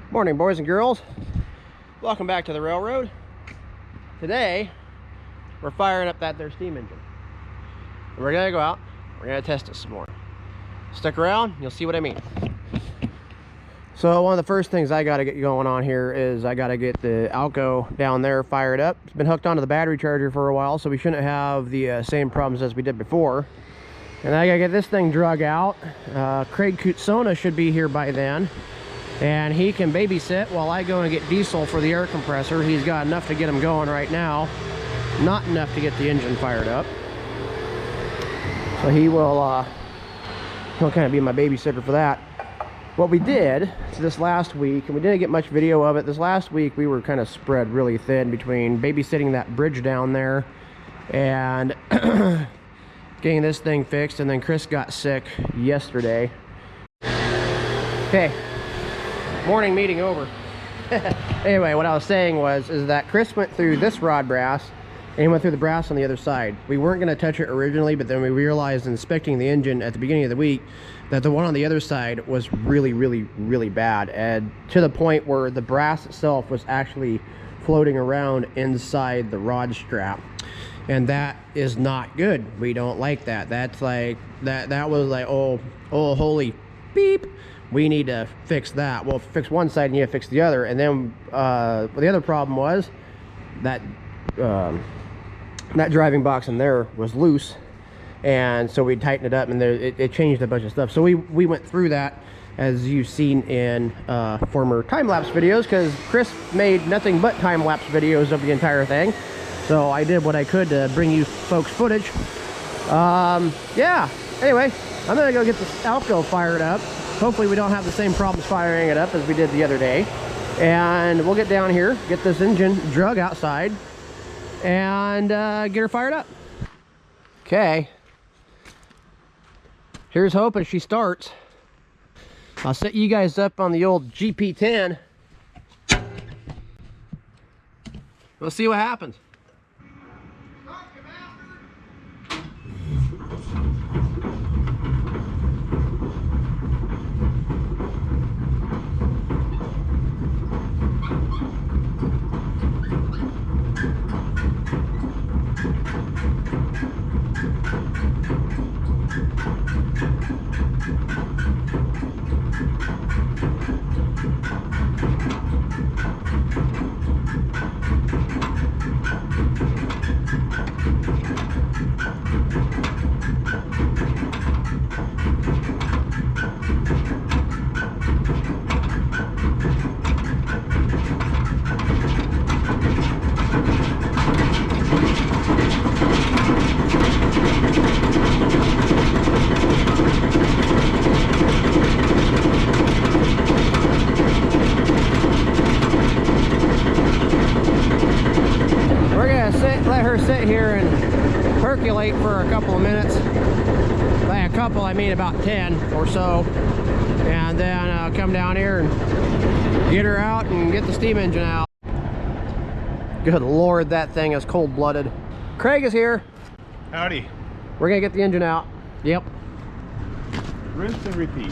Morning, boys and girls. Welcome back to the railroad. Today, we're firing up that there steam engine. And we're gonna go out, we're gonna test it some more. Stick around, you'll see what I mean. So one of the first things I gotta get going on here is I gotta get the Alco down there fired up. It's been hooked onto the battery charger for a while, so we shouldn't have the same problems as we did before. And I gotta get this thing drug out. Craig Kutsona should be here by then. And he can babysit while I go and get diesel for the air compressor. He's got enough to get him going right now, not enough to get the engine fired up. So he'll kind of be my babysitter for that. What we did this last week, and we didn't get much video of it, this last week we were kind of spread really thin between babysitting that bridge down there and getting this thing fixed, and then Chris got sick yesterday. Okay. Morning meeting over. Anyway, what I was saying is that Chris went through this rod brass and he went through the brass on the other side. We weren't going to touch it originally, but then we realized inspecting the engine at the beginning of the week that the one on the other side was really bad, and to the point where the brass itself was actually floating around inside the rod strap, and that is not good. We don't like that. That's like that was like, oh holy beep, we need to fix that. Well, fix one side and you have to fix the other. And then the other problem was that that driving box in there was loose, and so we tightened it up, and it changed a bunch of stuff. So we went through that, as you've seen in former time-lapse videos, because Chris made nothing but time-lapse videos of the entire thing. So I did what I could to bring you folks footage. Yeah, anyway, I'm gonna go get this Alco fired up. Hopefully we don't have the same problems firing it up as we did the other day. And we'll get down here, get this engine drug outside, and get her fired up. Okay. Here's hoping she starts. I'll set you guys up on the old GP10. We'll see what happens. Let her sit here and percolate for a couple of minutes. By a couple, I mean about 10 or so. And then I'll come down here and get her out and get the steam engine out. Good Lord, that thing is cold-blooded. Craig is here. Howdy. We're gonna get the engine out. Yep. Rinse and repeat.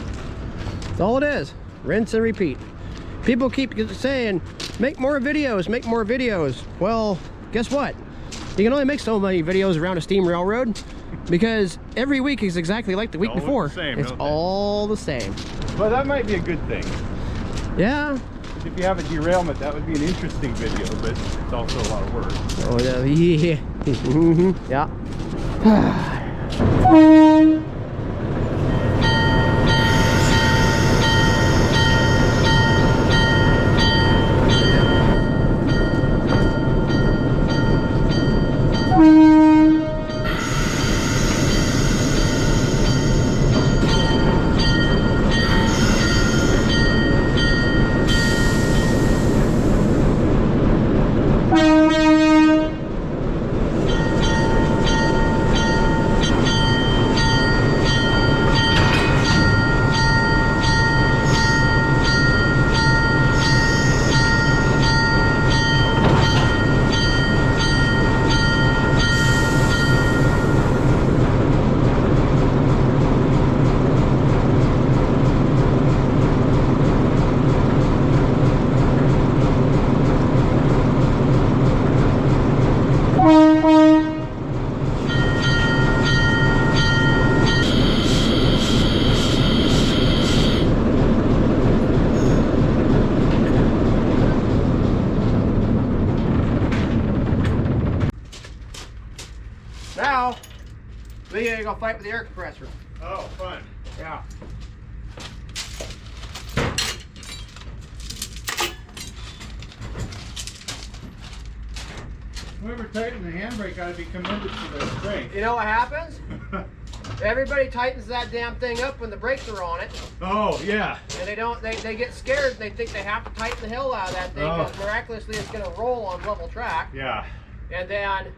That's all it is. Rinse and repeat. People keep saying, make more videos, make more videos. Well, guess what? You can only make so many videos around a steam railroad because every week is exactly like the week before. It's all the same. Well, that might be a good thing. Yeah. If you have a derailment, that would be an interesting video, but it's also a lot of work. Oh, yeah. Yeah. go fight with the air compressor. Oh, fun. Yeah. Whoever tightened the handbrake ought to be commended for their strength. You know what happens? Everybody tightens that damn thing up when the brakes are on it. Oh, yeah. And they get scared and they think they have to tighten the hell out of that thing because miraculously it's going to roll on level track. Yeah. And then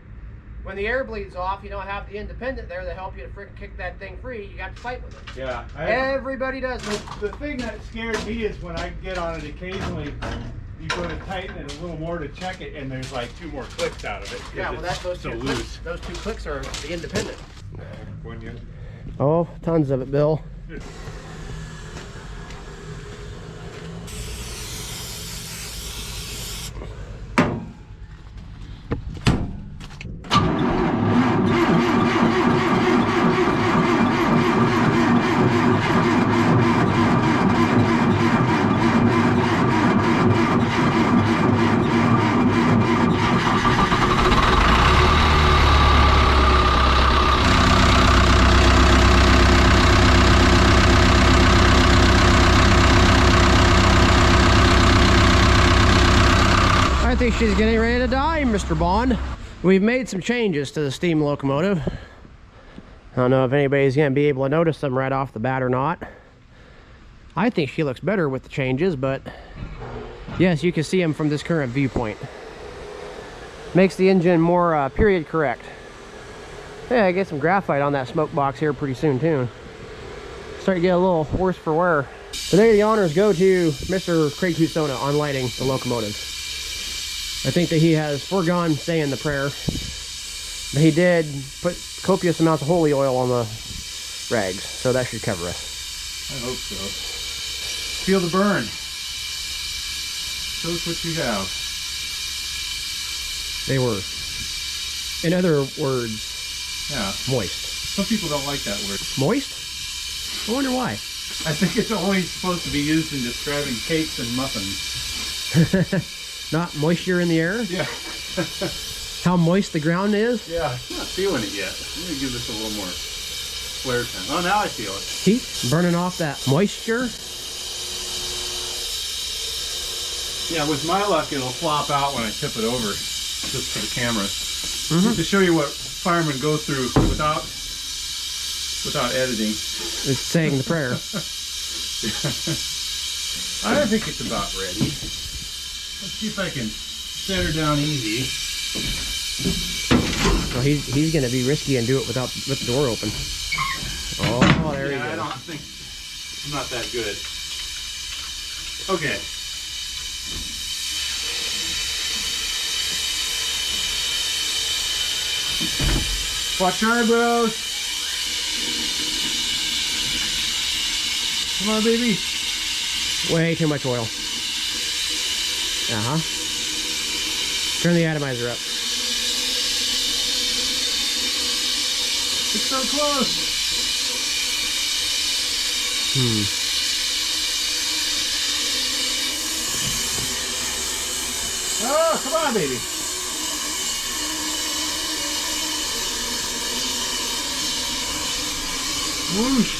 when the air bleeds off, you don't have the independent there to help you to freaking kick that thing free. You got to fight with it. Yeah. Everybody does it. The thing that scared me is when I get on it occasionally, you go to tighten it a little more to check it, and there's like 2 more clicks out of it. Yeah, well, that's those so two loose. clicks. Those 2 clicks are the independent. Oh, tons of it, Bill. I think she's getting ready to die, Mr. Bond. We've made some changes to the steam locomotive. I don't know if anybody's going to be able to notice them right off the bat or not. I think she looks better with the changes, but yes, you can see them from this current viewpoint. Makes the engine more period correct. Yeah, I get some graphite on that smoke box here pretty soon too. Start to get a little worse for wear. Today the honors go to Mr. Craig Husona on lighting the locomotive. I think that he has foregone saying the prayer, but he did put copious amounts of holy oil on the rags, so that should cover us. I hope so. Feel the burn. Show us what you have. They were, in other words, Yeah. moist. Some people don't like that word. Moist? I wonder why. I think it's only supposed to be used in describing cakes and muffins. Not moisture in the air? Yeah. How moist the ground is? Yeah, I'm not feeling it yet. Let me give this a little more flare time. Oh, now I feel it. Heat burning off that moisture? Yeah, with my luck, it'll flop out when I tip it over, just for the cameras. Mm-hmm. To show you what firemen go through without editing. It's saying the prayer. I think it's about ready. Let's see if I can set her down easy. So he's going to be risky and do it with the door open. Oh, there you go. I don't think I'm not that good. Okay. Watch your eyebrows. Come on, baby. Way too much oil. Uh-huh. Turn the atomizer up. It's so close. Oh, come on, baby. Whoosh.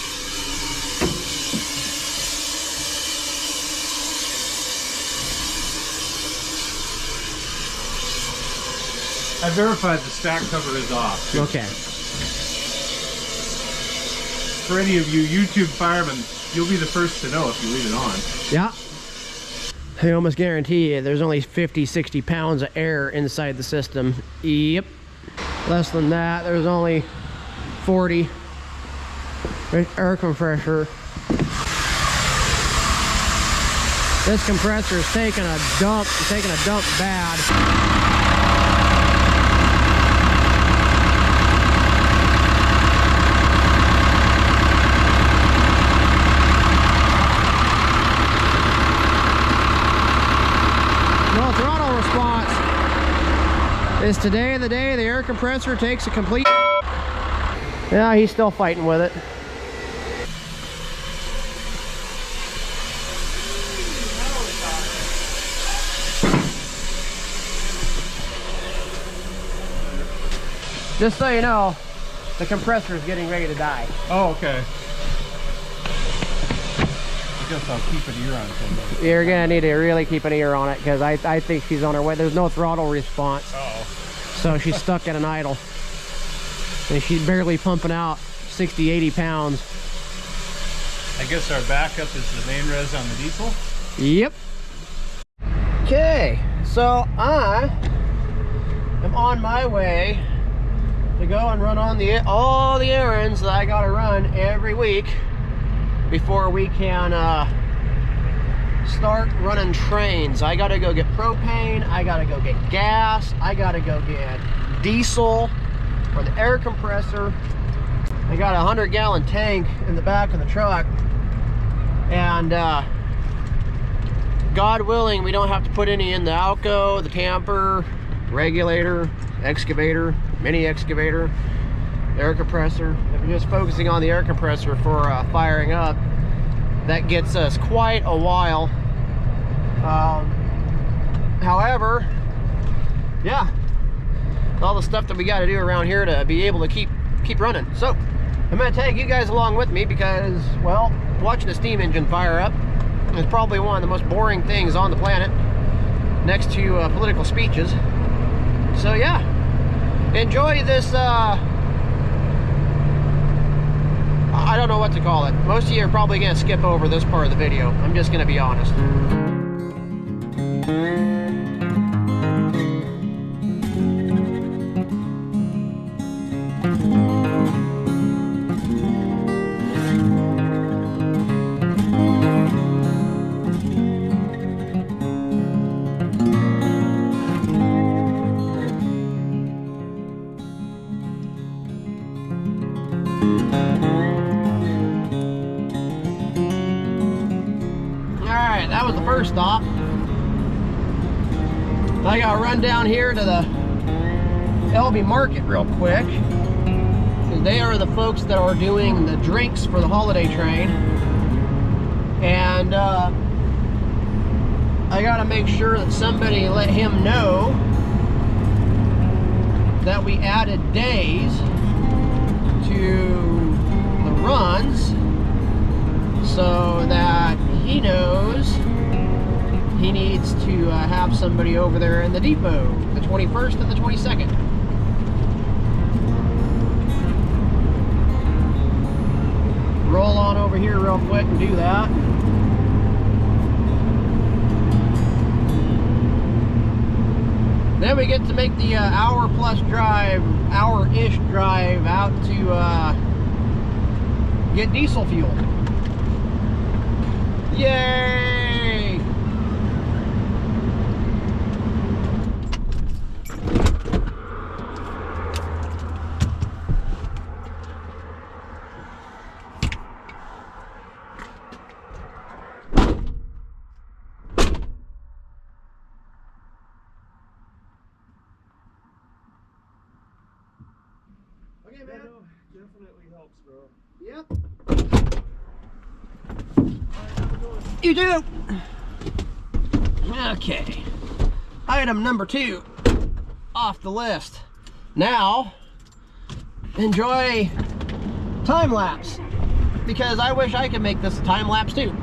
I verified the stack cover is off. Okay. For any of you YouTube firemen, you'll be the first to know if you leave it on. Yeah. I almost guarantee you there's only 50, 60 pounds of air inside the system. Yep. Less than that, there's only 40. Air compressor. This compressor is taking a dump bad. Well, throttle response is today the day the air compressor takes a complete. Yeah, he's still fighting with it. Just so you know, The compressor is getting ready to die. Oh, okay. I guess I'll keep an ear on something. You're gonna need to really keep an ear on it because I think she's on her way. There's no throttle response. Uh-oh. So she's stuck at an idle. And she's barely pumping out 60, 80 pounds. I guess our backup is the main res on the diesel. Yep. Okay, so I am on my way to go and run on all the errands that I gotta run every week before we can start running trains. I gotta go get propane, I gotta go get gas, I gotta go get diesel for the air compressor. I got a 100-gallon tank in the back of the truck, and God willing, we don't have to put any in the Alco, the camper, regulator, excavator, mini excavator, air compressor. If we're just focusing on the air compressor for firing up, that gets us quite a while. However, yeah, all the stuff that we got to do around here to be able to keep running. So I'm going to take you guys along with me because, well, watching a steam engine fire up is probably one of the most boring things on the planet, next to political speeches. So yeah, enjoy this, I don't know what to call it. Most of you are probably going to skip over this part of the video. I'm just going to be honest. Alright, that was the first stop. I gotta run down here to the LB Market real quick. They are the folks that are doing the drinks for the holiday train. And I gotta make sure that somebody let him know that we added days to the runs so that he knows he needs to have somebody over there in the depot the 21st and the 22nd. Roll on over here real quick and do that. Then we get to make the hour-ish drive out to get diesel fuel. Yay! Okay, man. Definitely helps, bro. Yep. You do. Okay. Item number 2 off the list. Now, enjoy time lapse, because I wish I could make this a time lapse too.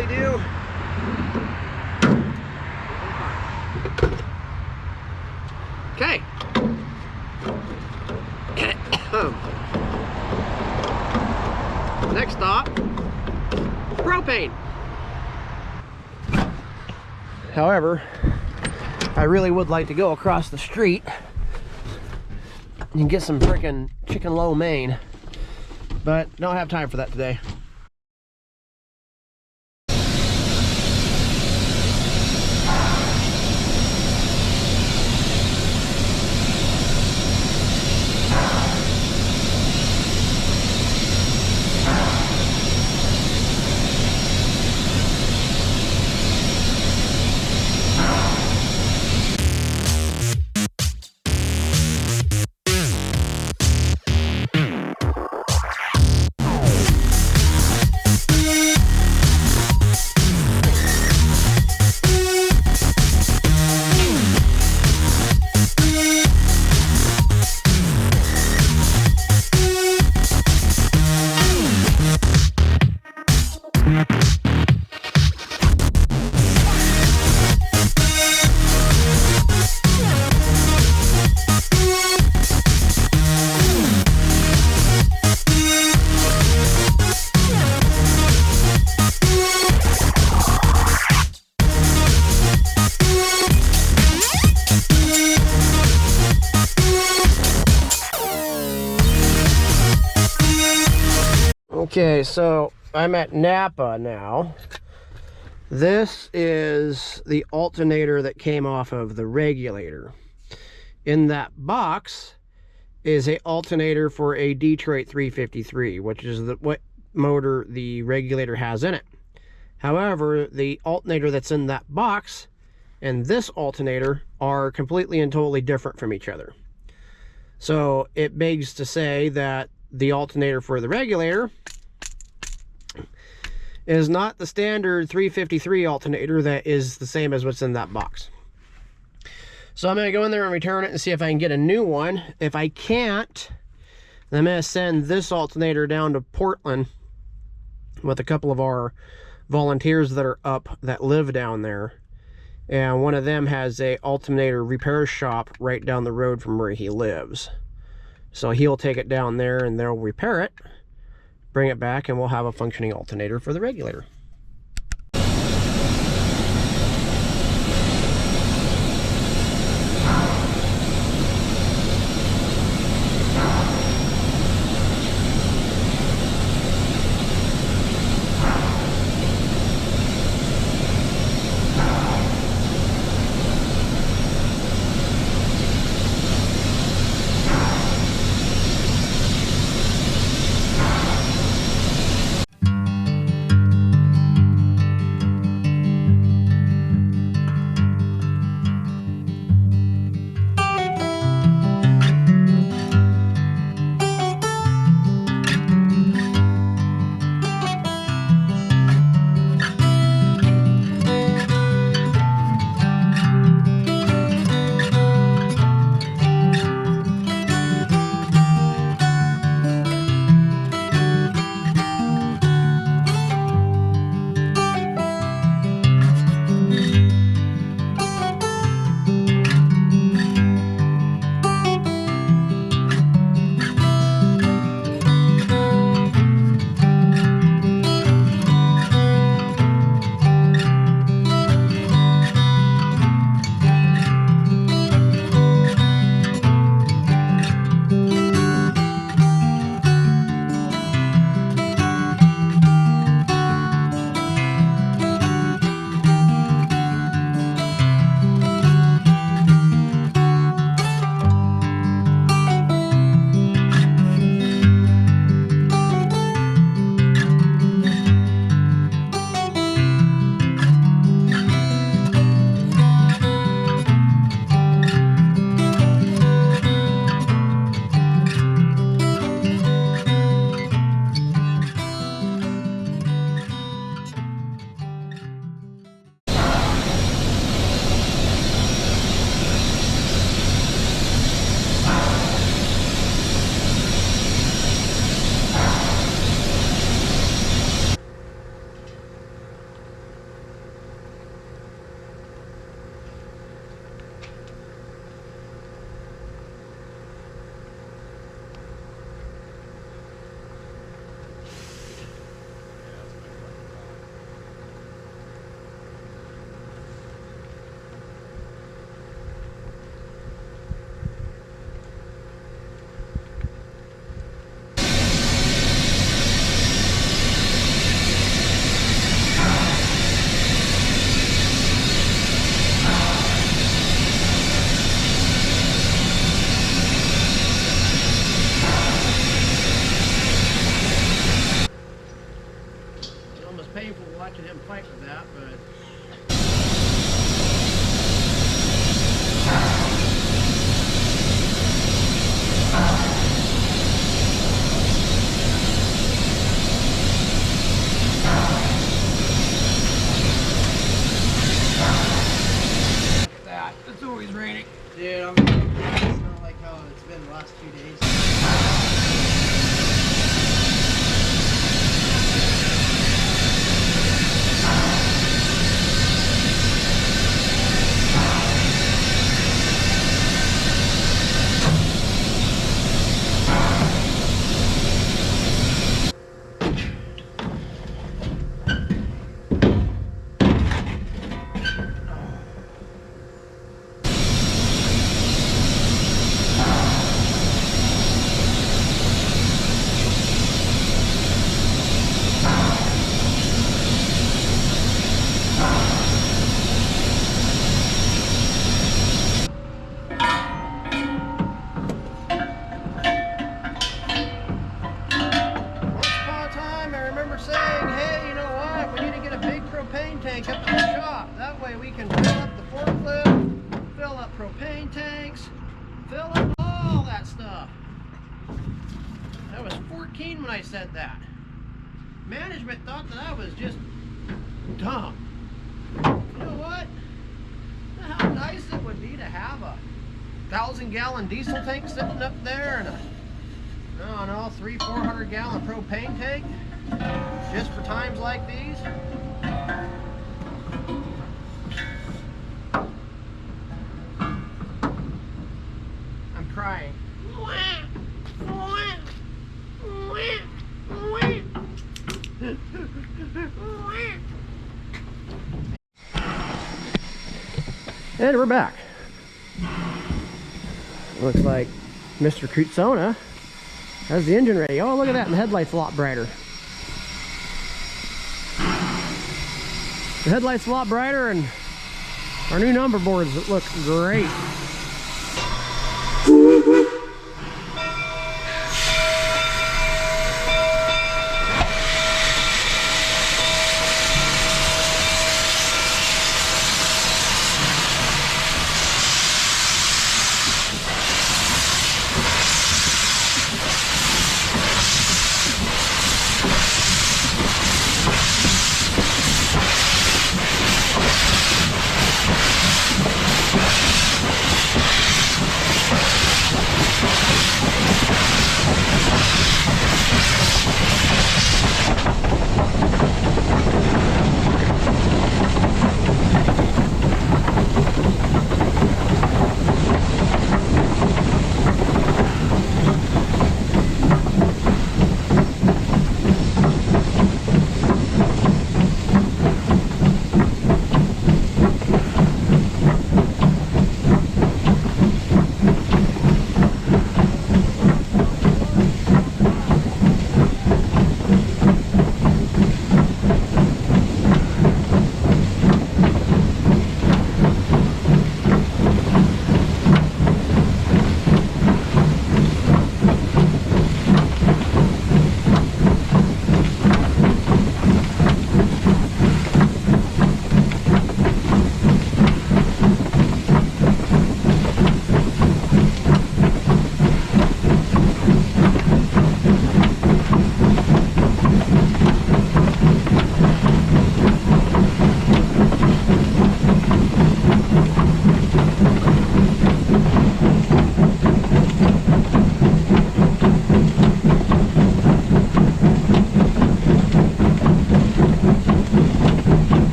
usually do. Okay. Next stop, propane. However, I really would like to go across the street and get some frickin' chicken lo mein, but don't have time for that today. Okay, so I'm at Napa now. This is the alternator that came off of the regulator. In that box is a alternator for a Detroit 353, which is what motor the regulator has in it. However, the alternator that's in that box and this alternator are completely and totally different from each other. So it begs to say that the alternator for the regulator is not the standard 353 alternator that is the same as what's in that box. So I'm going to go in there and return it and see if I can get a new one. If I can't, then I'm going to send this alternator down to Portland with a couple of our volunteers that are up that live down there. And one of them has a alternator repair shop right down the road from where he lives. So he'll take it down there and they'll repair it, bring it back, and we'll have a functioning alternator for the regulator. Tank up to the shop. That way we can fill up the forklift, fill up propane tanks, fill up all that stuff. I was 14 when I said that. Management thought that I was just dumb. You know what? How nice it would be to have a 1,000-gallon diesel tank sitting up there and a, I don't know, 300-400 gallon propane tank just for times like these. I'm crying. And we're back. Looks like Mr. Kutsona has the engine ready. Oh, look at that, and the headlight's a lot brighter. The headlight's a lot brighter, and our new number boards look great.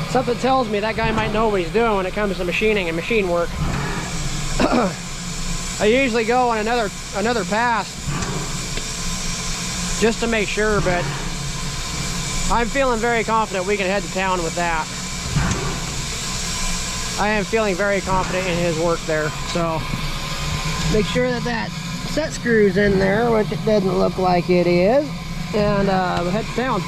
Something tells me that guy might know what he's doing when it comes to machining and machine work. I usually go on another pass just to make sure, but I'm feeling very confident we can head to town with that. I am feeling very confident in his work there. So make sure that that set screw's in there, which it doesn't look like it is, and we'll head to town.